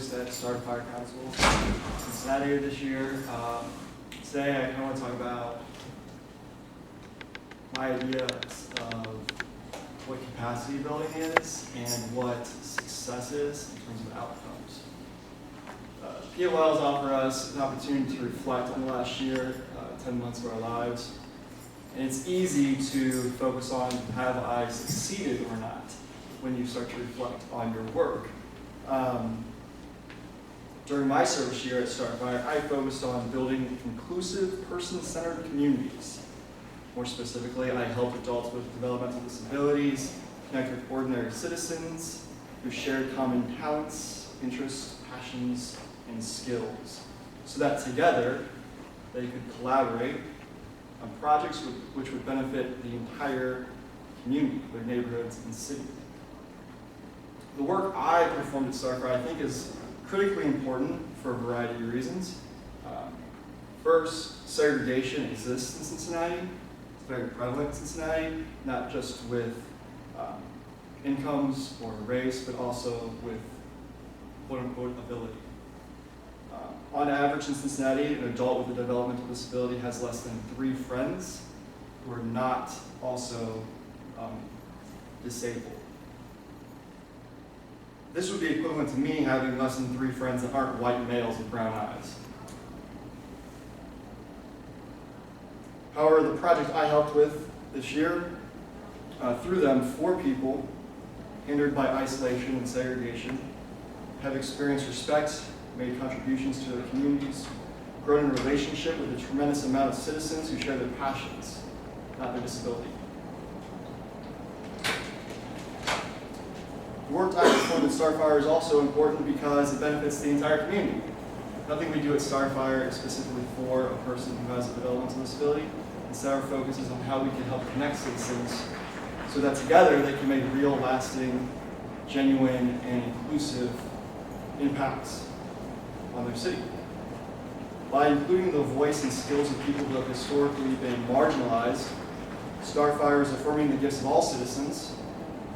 folks at Starfire Council in Cincinnati this year. Today I kind of want to talk about my ideas of what capacity building is and what success is in terms of outcomes. POLs offer us an opportunity to reflect on the last year, 10 months of our lives. And it's easy to focus on have I succeeded or not when you start to reflect on your work. During my service year at Starfire, I focused on building inclusive, person-centered communities. More specifically, I helped adults with developmental disabilities connect with ordinary citizens who shared common talents, interests, passions, and skills, so that together they could collaborate on projects which would benefit the entire community, their neighborhoods and city. The work I performed at Starfire, I think, is critically important for a variety of reasons. First, segregation exists in Cincinnati. It's very prevalent in Cincinnati, not just with incomes or race, but also with quote-unquote ability. On average in Cincinnati, an adult with a developmental disability has less than 3 friends who are not also disabled. This would be equivalent to me having less than 3 friends that aren't white males with brown eyes. However, the project I helped with this year, through them, 4 people hindered by isolation and segregation have experienced respect, made contributions to their communities, grown in a relationship with a tremendous amount of citizens who share their passions, not their disability. The work I performed at Starfire is also important because it benefits the entire community. Nothing we do at Starfire is specifically for a person who has a developmental disability. Instead, our focus is on how we can help connect citizens so that together they can make real, lasting, genuine, and inclusive impacts on their city. By including the voice and skills of people who have historically been marginalized, Starfire is affirming the gifts of all citizens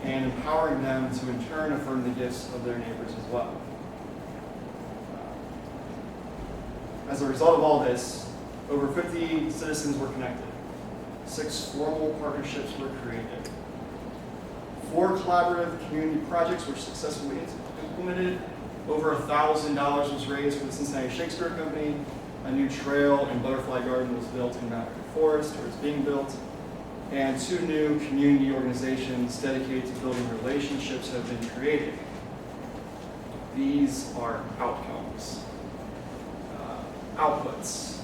and empowering them to in turn affirm the gifts of their neighbors as well. As a result of all this, over 50 citizens were connected. 6 formal partnerships were created. 4 collaborative community projects were successfully implemented. Over $1,000 was raised for the Cincinnati Shakespeare Company. A new trail and butterfly garden was built in Mount Forest, or is being built. And 2 new community organizations dedicated to building relationships have been created. These are outcomes, outputs,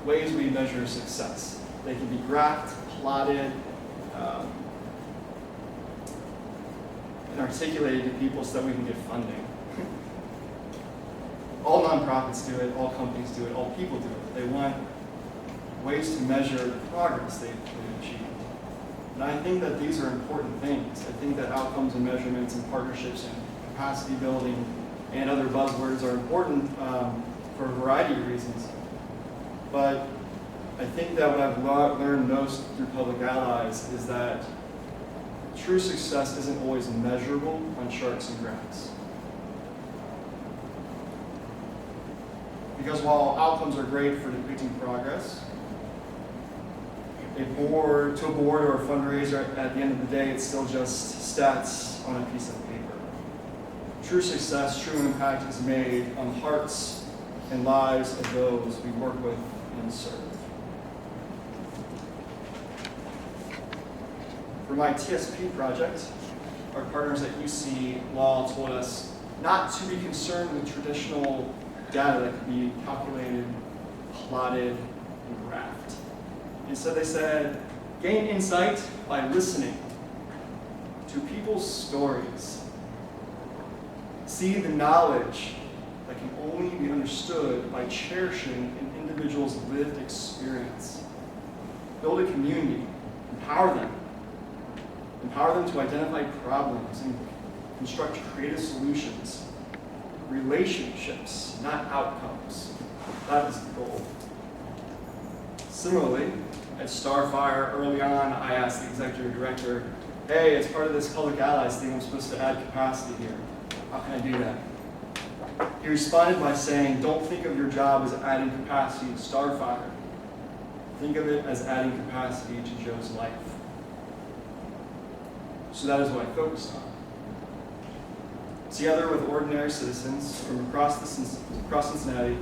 ways we measure success. They can be graphed, plotted, and articulated to people so that we can get funding. All nonprofits do it, all companies do it, all people do it. They want ways to measure the progress they've achieved. And I think that these are important things. I think that outcomes and measurements and partnerships and capacity building and other buzzwords are important for a variety of reasons. But I think that what I've learned most through Public Allies is that true success isn't always measurable on charts and graphs. Because while outcomes are great for depicting progress, to a board or a fundraiser, at the end of the day, it's still just stats on a piece of paper. True success, true impact is made on the hearts and lives of those we work with and serve. For my TSP project, our partners at UC Law told us not to be concerned with traditional data that could be calculated, plotted, and graphed. Instead, they said, gain insight by listening to people's stories. See the knowledge that can only be understood by cherishing an individual's lived experience. Build a community, empower them. Empower them to identify problems and construct creative solutions. Relationships, not outcomes. That is the goal. Similarly, at Starfire, early on, I asked the executive director, hey, as part of this Public Allies thing, I'm supposed to add capacity here. How can I do that? He responded by saying, don't think of your job as adding capacity to Starfire. Think of it as adding capacity to Joe's life. So that is what I focused on. Together with ordinary citizens from across Cincinnati,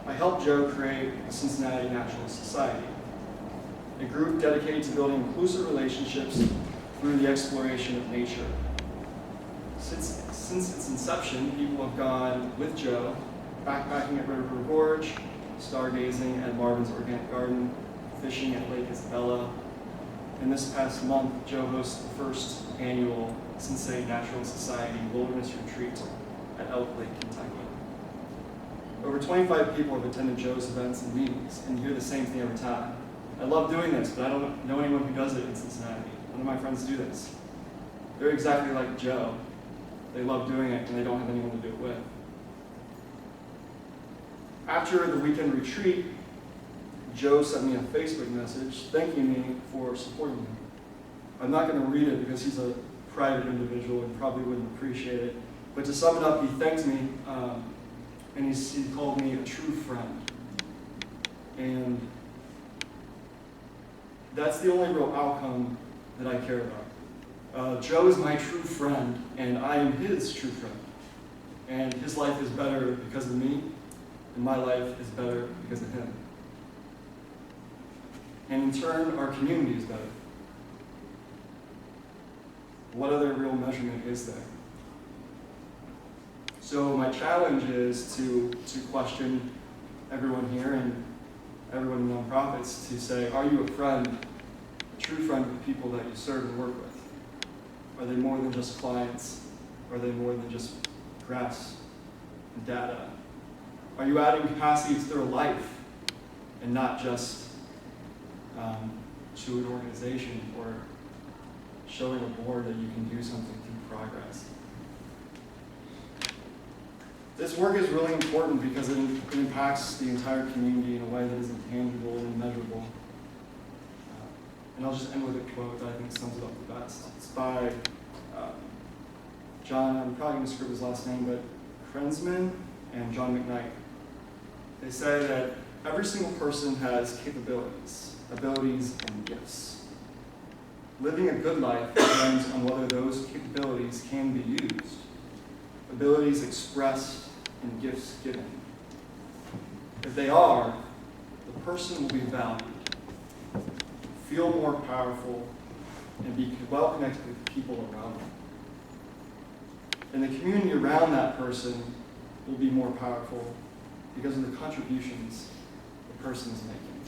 I helped Joe create the Cincinnati Natural Society, a group dedicated to building inclusive relationships through the exploration of nature. Since its inception, people have gone with Joe, backpacking at River Gorge, stargazing at Marvin's Organic Garden, fishing at Lake Isabella. And this past month, Joe hosts the first annual Cincinnati Natural Society Wilderness Retreat at Elk Lake, Kentucky. Over 25 people have attended Joe's events and meetings, and you hear the same thing every time. I love doing this, but I don't know anyone who does it in Cincinnati. None of my friends do this. They're exactly like Joe. They love doing it, and they don't have anyone to do it with. After the weekend retreat, Joe sent me a Facebook message thanking me for supporting him. I'm not going to read it because he's a private individual and probably wouldn't appreciate it. But to sum it up, he thanked me, and he called me a true friend. And that's the only real outcome that I care about. Joe is my true friend, and I am his true friend. And his life is better because of me, and my life is better because of him. And in turn, our community is better. What other real measurement is there? So my challenge is to question everyone here and everyone in nonprofits to say, are you a friend, a true friend of the people that you serve and work with? Are they more than just clients? Are they more than just graphs and data? Are you adding capacity to their life and not just to an organization or showing a board that you can do something through progress? This work is really important because it impacts the entire community in a way that is intangible and immeasurable. And I'll just end with a quote that I think sums it up the best. It's by John, I'm probably going to screw his last name, but Krensman and John McKnight. They say that every single person has capabilities, abilities, and gifts. Living a good life depends on whether those capabilities can be used, abilities expressed and gifts given. If they are, the person will be valued, feel more powerful, and be well connected with people around them. And the community around that person will be more powerful because of the contributions the person is making.